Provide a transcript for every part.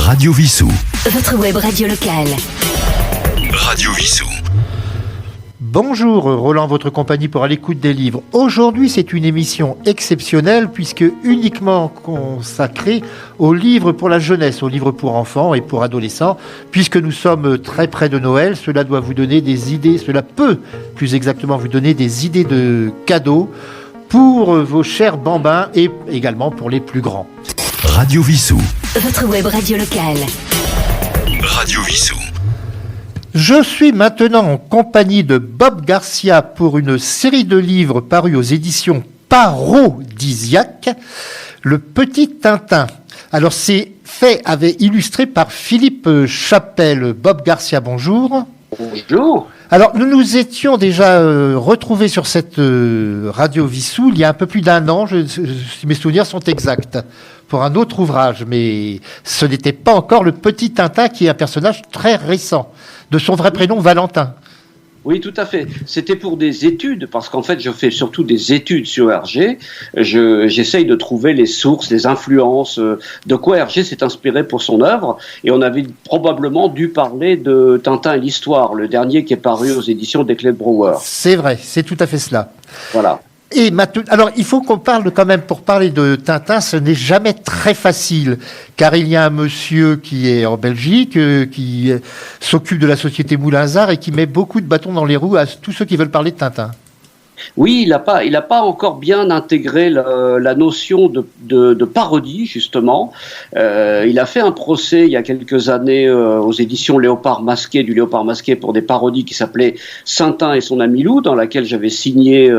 Radio Vissou. Votre web radio locale. Radio Vissou. Bonjour, Roland, votre compagnie pour à l'écoute des livres. Aujourd'hui, c'est une émission exceptionnelle puisque uniquement consacrée aux livres pour la jeunesse, aux livres pour enfants et pour adolescents. Puisque nous sommes très près de Noël, cela doit vous donner des idées, cela peut plus exactement vous donner des idées de cadeaux pour vos chers bambins et également pour les plus grands. Radio Vissou. Votre web radio locale. Radio Vissou. Je suis maintenant en compagnie de Bob Garcia pour une série de livres parus aux éditions Parodisiaque, Le Petit Tintin. Alors c'est fait illustré par Philippe Chapelle. Bob Garcia, bonjour. Bonjour. Alors nous nous étions déjà retrouvés sur cette radio Vissou il y a un peu plus d'un an, si mes souvenirs sont exacts, pour un autre ouvrage, mais ce n'était pas encore le Petit Tintin qui est un personnage très récent, de son vrai prénom Valentin. Oui, tout à fait. C'était pour des études, parce qu'en fait, je fais surtout des études sur Hergé. J'essaye de trouver les sources, les influences, de quoi Hergé s'est inspiré pour son œuvre. Et on avait probablement dû parler de Tintin et l'Histoire, le dernier qui est paru aux éditions Declet Brouwer. C'est vrai, c'est tout à fait cela. Voilà. Et maintenant, alors, il faut qu'on parle quand même, pour parler de Tintin, ce n'est jamais très facile, car il y a un monsieur qui est en Belgique, qui s'occupe de la société Moulinsart et qui met beaucoup de bâtons dans les roues à tous ceux qui veulent parler de Tintin. Oui, il n'a pas encore bien intégré la notion de parodie, justement. Il a fait un procès il y a quelques années aux éditions Léopard Masqué, du Léopard Masqué, pour des parodies qui s'appelaient Saintin et son ami Loup, dans laquelle j'avais signé,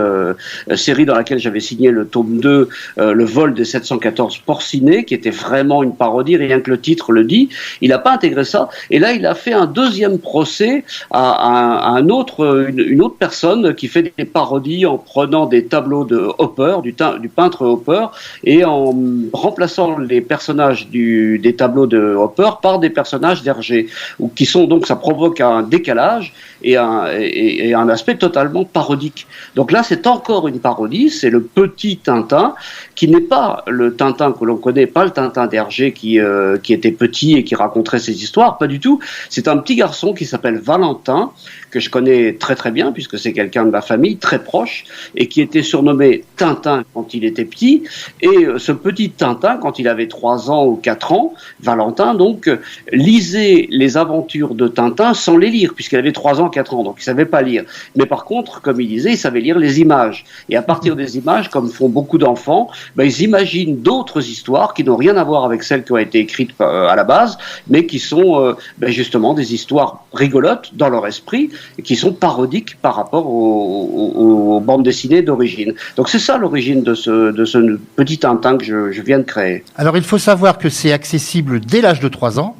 série dans laquelle j'avais signé le tome 2, Le vol des 714 porcinés, qui était vraiment une parodie, rien que le titre le dit. Il n'a pas intégré ça. Et là, il a fait un deuxième procès à une autre personne qui fait des parodies en prenant des tableaux de Hopper, du peintre Hopper, et en remplaçant les personnages des tableaux de Hopper par des personnages d'Hergé, qui sont donc, ça provoque un décalage et un aspect totalement parodique. Donc là, c'est encore une parodie, c'est le Petit Tintin, qui n'est pas le Tintin que l'on connaît, pas le Tintin d'Hergé qui était petit et qui raconterait ses histoires, pas du tout. C'est un petit garçon qui s'appelle Valentin, que je connais très très bien, puisque c'est quelqu'un de ma famille, très proche, et qui était surnommé Tintin quand il était petit. Et ce petit Tintin, quand il avait 3 ans ou 4 ans, Valentin, donc, lisait les aventures de Tintin sans les lire, puisqu'il avait 3 ans, 4 ans, donc il savait pas lire. Mais par contre, comme il disait, il savait lire les images. Et à partir des images, comme font beaucoup d'enfants, ils imaginent d'autres histoires qui n'ont rien à voir avec celles qui ont été écrites à la base, mais qui sont justement des histoires rigolotes dans leur esprit, et qui sont parodiques par rapport aux bandes dessinées d'origine. Donc c'est ça l'origine de ce petit Tintin que je viens de créer. Alors il faut savoir que c'est accessible dès l'âge de 3 ans.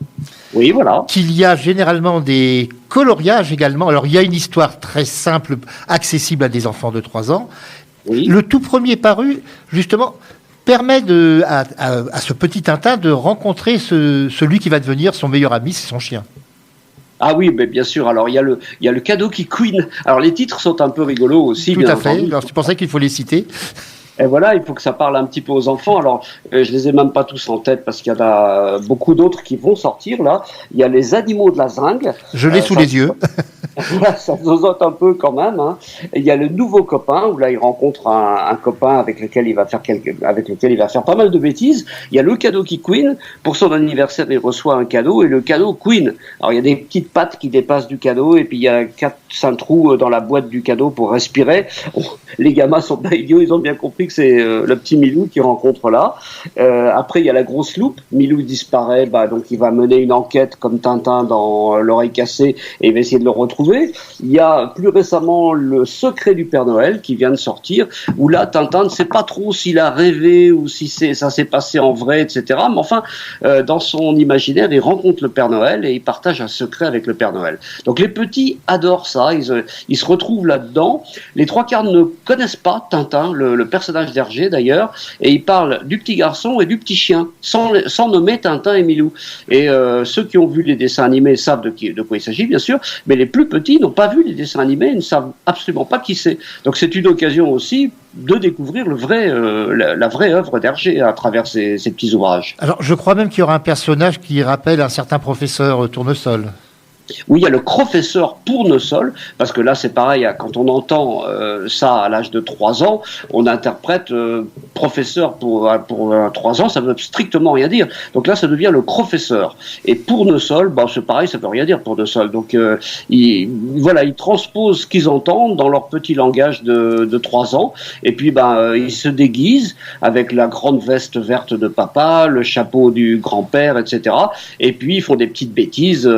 Oui, voilà. Qu'il y a généralement des coloriages également. Alors il y a une histoire très simple, accessible à des enfants de 3 ans. Oui. Le tout premier paru, justement, permet à ce petit Tintin de rencontrer celui qui va devenir son meilleur ami, c'est son chien. Ah oui, mais bien sûr. Alors il y a le cadeau qui queen. Alors les titres sont un peu rigolos aussi. Tout à fait. Alors c'est pour ça qu'il faut les citer. Et voilà, il faut que ça parle un petit peu aux enfants. Alors, je les ai même pas tous en tête parce qu'il y en a beaucoup d'autres qui vont sortir là. Il y a les animaux de la jungle. Je l'ai sous les yeux. Ça zozote un peu quand même. Hein. Il y a le nouveau copain où là il rencontre un copain avec lequel il va faire pas mal de bêtises. Il y a le cadeau qui queen. Pour son anniversaire, il reçoit un cadeau et le cadeau queen. Alors il y a des petites pattes qui dépassent du cadeau et puis il y a 4-5 trous dans la boîte du cadeau pour respirer. Les gamins sont pas idiots, ils ont bien compris que c'est le petit Milou qui rencontre là. Après, il y a la grosse loupe. Milou disparaît, donc il va mener une enquête comme Tintin dans L'Oreille cassée et il va essayer de le retrouver. Il y a plus récemment Le Secret du Père Noël qui vient de sortir, où là, Tintin ne sait pas trop s'il a rêvé ou si ça s'est passé en vrai, etc. Mais enfin, dans son imaginaire, il rencontre le Père Noël et il partage un secret avec le Père Noël. Donc les petits adorent ça, ils se retrouvent là-dedans. Les 3/4 ne connaissent pas Tintin, le personnage d'Hergé d'ailleurs, et ils parlent du petit garçon et du petit chien, sans nommer Tintin et Milou. Et ceux qui ont vu les dessins animés savent de quoi il s'agit, bien sûr, mais les plus petits n'ont pas vu les dessins animés, ils ne savent absolument pas qui c'est. Donc c'est une occasion aussi de découvrir la vraie œuvre d'Hergé à travers ces petits ouvrages. Alors, je crois même qu'il y aura un personnage qui rappelle un certain professeur Tournesol. Oui, il y a le professeur Tournesol, parce que là c'est pareil, quand on entend ça à l'âge de 3 ans, on interprète professeur pour 3 ans, ça ne veut strictement rien dire. Donc là ça devient le professeur. Et Tournesol, c'est pareil, ça ne veut rien dire Tournesol. Donc ils transposent ce qu'ils entendent dans leur petit langage de 3 ans, et puis ils se déguisent avec la grande veste verte de papa, le chapeau du grand-père, etc. Et puis ils font des petites bêtises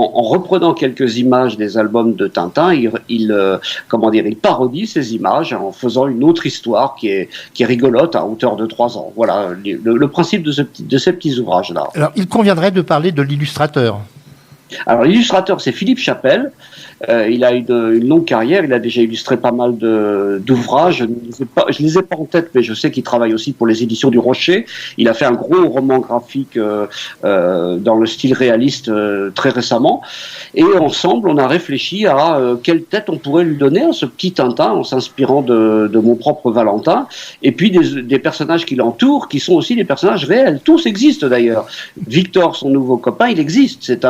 en reprenant quelques images des albums de Tintin, il parodie ces images en faisant une autre histoire qui est rigolote à hauteur de 3 ans. Voilà le principe de ces petits ouvrages-là. Alors, il conviendrait de parler de l'illustrateur. Alors l'illustrateur, c'est Philippe Chapelle. Il a une longue carrière, il a déjà illustré pas mal d'ouvrages. Je ne les ai pas en tête, mais je sais qu'il travaille aussi pour les éditions du Rocher. Il a fait un gros roman graphique dans le style réaliste très récemment. Et ensemble, on a réfléchi à quelle tête on pourrait lui donner à ce petit Tintin en s'inspirant de mon propre Valentin. Et puis des personnages qui l'entourent, qui sont aussi des personnages réels. Tous existent d'ailleurs. Victor, son nouveau copain, il existe. C'est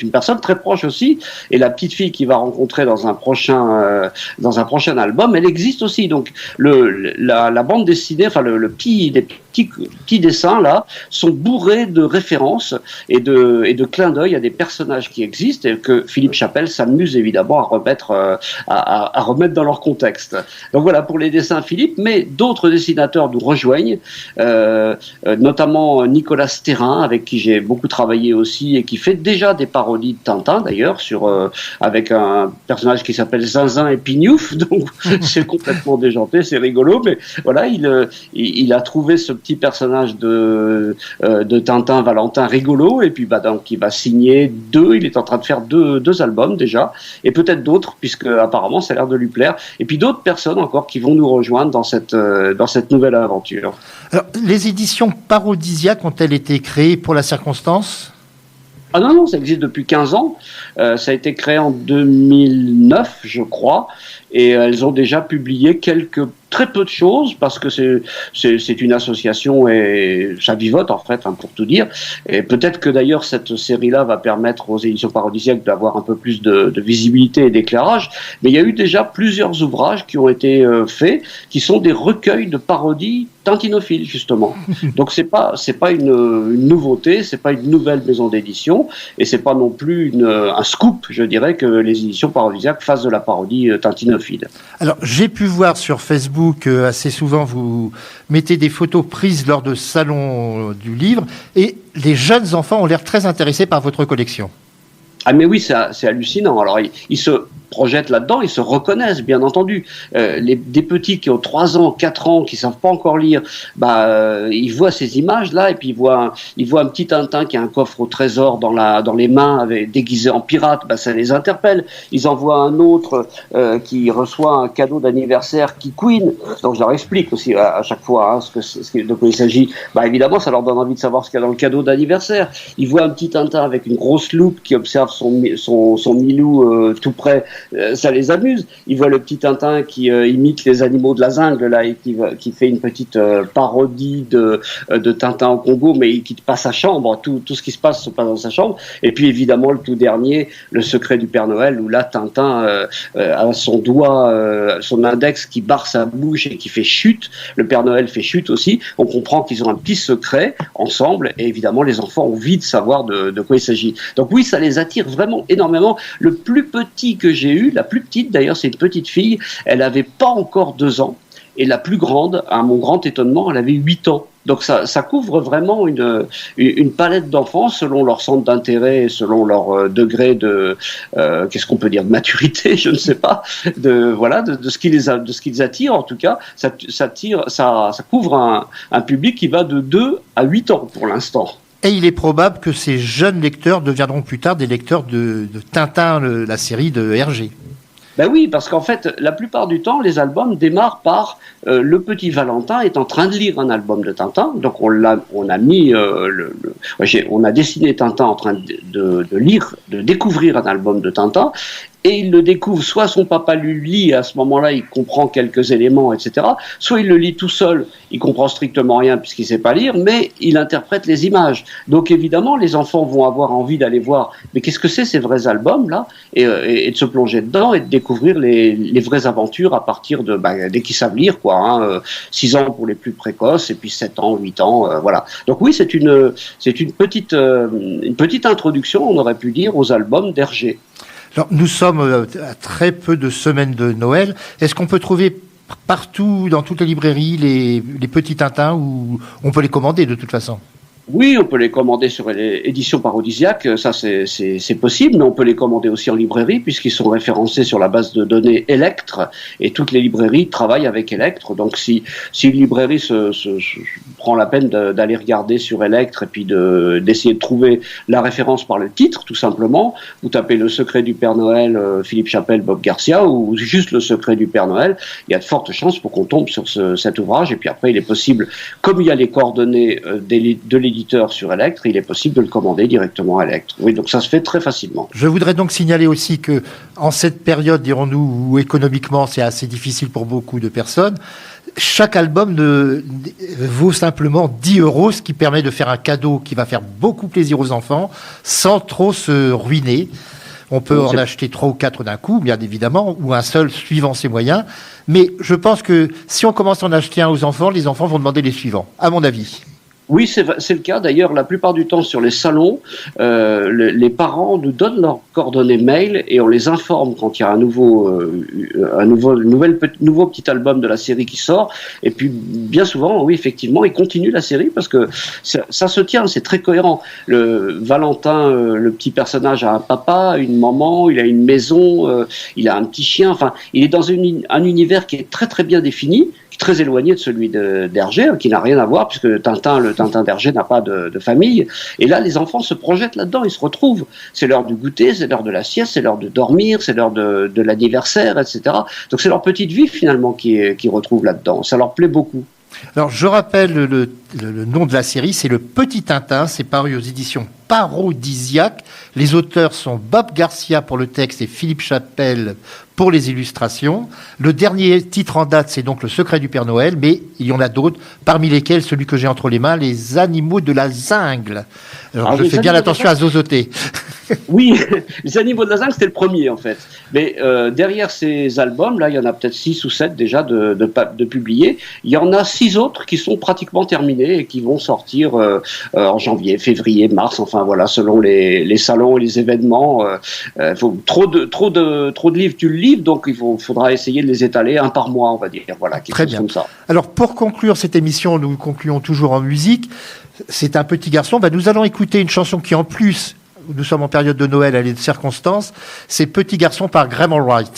une personne très proche aussi. Et la petite fille qui va rencontrer dans un prochain album, elle existe aussi. Donc la bande dessinée, enfin les petits dessins là sont bourrés de références et de clins d'œil à des personnages qui existent et que Philippe Chapelle s'amuse évidemment à remettre dans leur contexte. Donc voilà pour les dessins Philippe, mais d'autres dessinateurs nous rejoignent, notamment Nicolas Sterrin avec qui j'ai beaucoup travaillé aussi et qui fait déjà des parodies de Tintin d'ailleurs avec un personnage qui s'appelle Zinzin et Pignouf, donc c'est complètement déjanté, c'est rigolo, mais voilà, il a trouvé ce petit personnage de Tintin, Valentin rigolo, et puis donc il va signer il est en train de faire deux albums déjà, et peut-être d'autres, puisque apparemment ça a l'air de lui plaire, et puis d'autres personnes encore qui vont nous rejoindre dans cette nouvelle aventure. Alors, les éditions parodisiaques ont-elles été créées pour la circonstance ? Ah non, ça existe depuis 15 ans. Ça a été créé en 2009, je crois, et elles ont déjà publié très peu de choses parce que c'est une association et ça vivote en fait, pour tout dire. Et peut-être que d'ailleurs cette série-là va permettre aux éditions parodisiaques d'avoir un peu plus de visibilité et d'éclairage. Mais il y a eu déjà plusieurs ouvrages qui ont été faits, qui sont des recueils de parodies tintinophiles justement. Donc c'est pas une nouveauté, c'est pas une nouvelle maison d'édition et c'est pas non plus un scoop, je dirais, que les éditions parodisiaques fassent de la parodie tintinophile. Alors j'ai pu voir sur Facebook assez souvent vous mettez des photos prises lors de salons du livre et les jeunes enfants ont l'air très intéressés par votre collection. Ah mais oui, c'est hallucinant. Alors ils se projettent là-dedans, ils se reconnaissent, bien entendu. Des petits qui ont 3 ans, 4 ans, qui savent pas encore lire, ils voient ces images-là et puis ils voient un petit Tintin qui a un coffre au trésor dans les mains, déguisé en pirate, ça les interpelle. Ils en voient un autre qui reçoit un cadeau d'anniversaire qui couine. Donc je leur explique aussi à chaque fois de quoi il s'agit. Évidemment, ça leur donne envie de savoir ce qu'il y a dans le cadeau d'anniversaire. Ils voient un petit Tintin avec une grosse loupe qui observe son Milou tout près. Ça les amuse. Ils voient le petit Tintin qui imite les animaux de la jungle là et qui fait une petite parodie de Tintin au Congo, mais il quitte pas sa chambre. Tout ce qui se passe dans sa chambre. Et puis évidemment le tout dernier, le secret du Père Noël, où là Tintin a son doigt, son index qui barre sa bouche et qui fait chute. Le Père Noël fait chute aussi. On comprend qu'ils ont un petit secret ensemble et évidemment les enfants ont envie de savoir de quoi il s'agit. Donc oui, ça les attire vraiment énormément. Le plus petit que j'ai eu, la plus petite d'ailleurs, c'est une petite fille, elle avait pas encore 2 ans, et la plus grande, à mon grand étonnement, elle avait 8 ans. Donc ça couvre vraiment une palette d'enfants selon leur centre d'intérêt et selon leur degré de qu'est-ce qu'on peut dire, de maturité, je ne sais pas, de ce qui les attire en tout cas. Ça couvre un public qui va de 2 à 8 ans pour l'instant. Et il est probable que ces jeunes lecteurs deviendront plus tard des lecteurs de Tintin, la série de Hergé. Ben oui, parce qu'en fait, la plupart du temps, les albums démarrent par le petit Valentin est en train de lire un album de Tintin. Donc on a mis, on a dessiné Tintin en train de lire, de découvrir un album de Tintin. Et il le découvre, soit son papa lui lit, et à ce moment-là, il comprend quelques éléments, etc. Soit il le lit tout seul, il comprend strictement rien puisqu'il sait pas lire, mais il interprète les images. Donc évidemment, les enfants vont avoir envie d'aller voir, mais qu'est-ce que c'est ces vrais albums-là, et de se plonger dedans et de découvrir les vraies aventures à partir de, dès qu'ils savent lire, quoi. 6 ans pour les plus précoces, et puis 7 ans, 8 ans, voilà. Donc oui, c'est une petite introduction, on aurait pu dire, aux albums d'Hergé. Alors, nous sommes à très peu de semaines de Noël. Est-ce qu'on peut trouver partout, dans toutes les librairies, les petits Tintins, ou on peut les commander de toute façon? Oui, on peut les commander sur les éditions parodisiaques, ça c'est possible, mais on peut les commander aussi en librairie puisqu'ils sont référencés sur la base de données Electre et toutes les librairies travaillent avec Electre. Donc si une librairie se prend la peine d'aller regarder sur Electre et puis d'essayer de trouver la référence par le titre, tout simplement, vous tapez Le Secret du Père Noël, Philippe Chappell, Bob Garcia, ou juste Le Secret du Père Noël, il y a de fortes chances pour qu'on tombe sur cet ouvrage. Et puis après, il est possible, comme il y a les coordonnées de l'éditeur sur Electre, il est possible de le commander directement à Electre. Oui, donc ça se fait très facilement. Je voudrais donc signaler aussi que, en cette période, dirons-nous, où économiquement c'est assez difficile pour beaucoup de personnes, chaque album vaut simplement 10 €, ce qui permet de faire un cadeau qui va faire beaucoup plaisir aux enfants, sans trop se ruiner. On peut en acheter 3 ou 4 d'un coup, bien évidemment, ou un seul suivant ses moyens. Mais je pense que si on commence à en acheter un aux enfants, les enfants vont demander les suivants, à mon avis. Oui, c'est le cas. D'ailleurs, la plupart du temps sur les salons, les parents nous donnent leurs coordonnées mail et on les informe quand il y a un nouveau petit album de la série qui sort. Et puis, bien souvent, oui, effectivement, ils continuent la série parce que ça se tient, c'est très cohérent. Le Valentin, le petit personnage, a un papa, une maman, il a une maison, il a un petit chien. Enfin, il est dans un univers qui est très très bien défini, très éloigné de celui d'Hergé, qui n'a rien à voir, puisque le Tintin d'Hergé n'a pas de famille. Et là, les enfants se projettent là-dedans, ils se retrouvent. C'est l'heure du goûter, c'est l'heure de la sieste, c'est l'heure de dormir, c'est l'heure de l'anniversaire, etc. Donc c'est leur petite vie, finalement, qu'ils retrouvent là-dedans. Ça leur plaît beaucoup. Alors, je rappelle le nom de la série, c'est Le Petit Tintin, c'est paru aux éditions Parodisiaques. Les auteurs sont Bob Garcia pour le texte et Philippe Chappell pour les illustrations. Le dernier titre en date, c'est donc Le Secret du Père Noël, mais il y en a d'autres, parmi lesquels celui que j'ai entre les mains, Les Animaux de la Jungle. Alors, je fais bien attention à zozoter. Oui, Les Animaux de la Jungle, c'était le premier, en fait. Mais derrière ces albums, là, il y en a peut-être 6 ou 7 déjà de publiés. Il y en a 6 autres qui sont pratiquement terminés et qui vont sortir en janvier, février, mars, enfin voilà, selon les salons et les événements. Faut trop de livres, tu le livres, donc il faudra essayer de les étaler un par mois, on va dire. Voilà, quelque chose comme ça. Alors, pour conclure cette émission, nous concluons toujours en musique. C'est un petit garçon. Nous allons écouter une chanson qui, en plus, nous sommes en période de Noël, elle est de circonstance. C'est Petit garçon par Graham Allwright.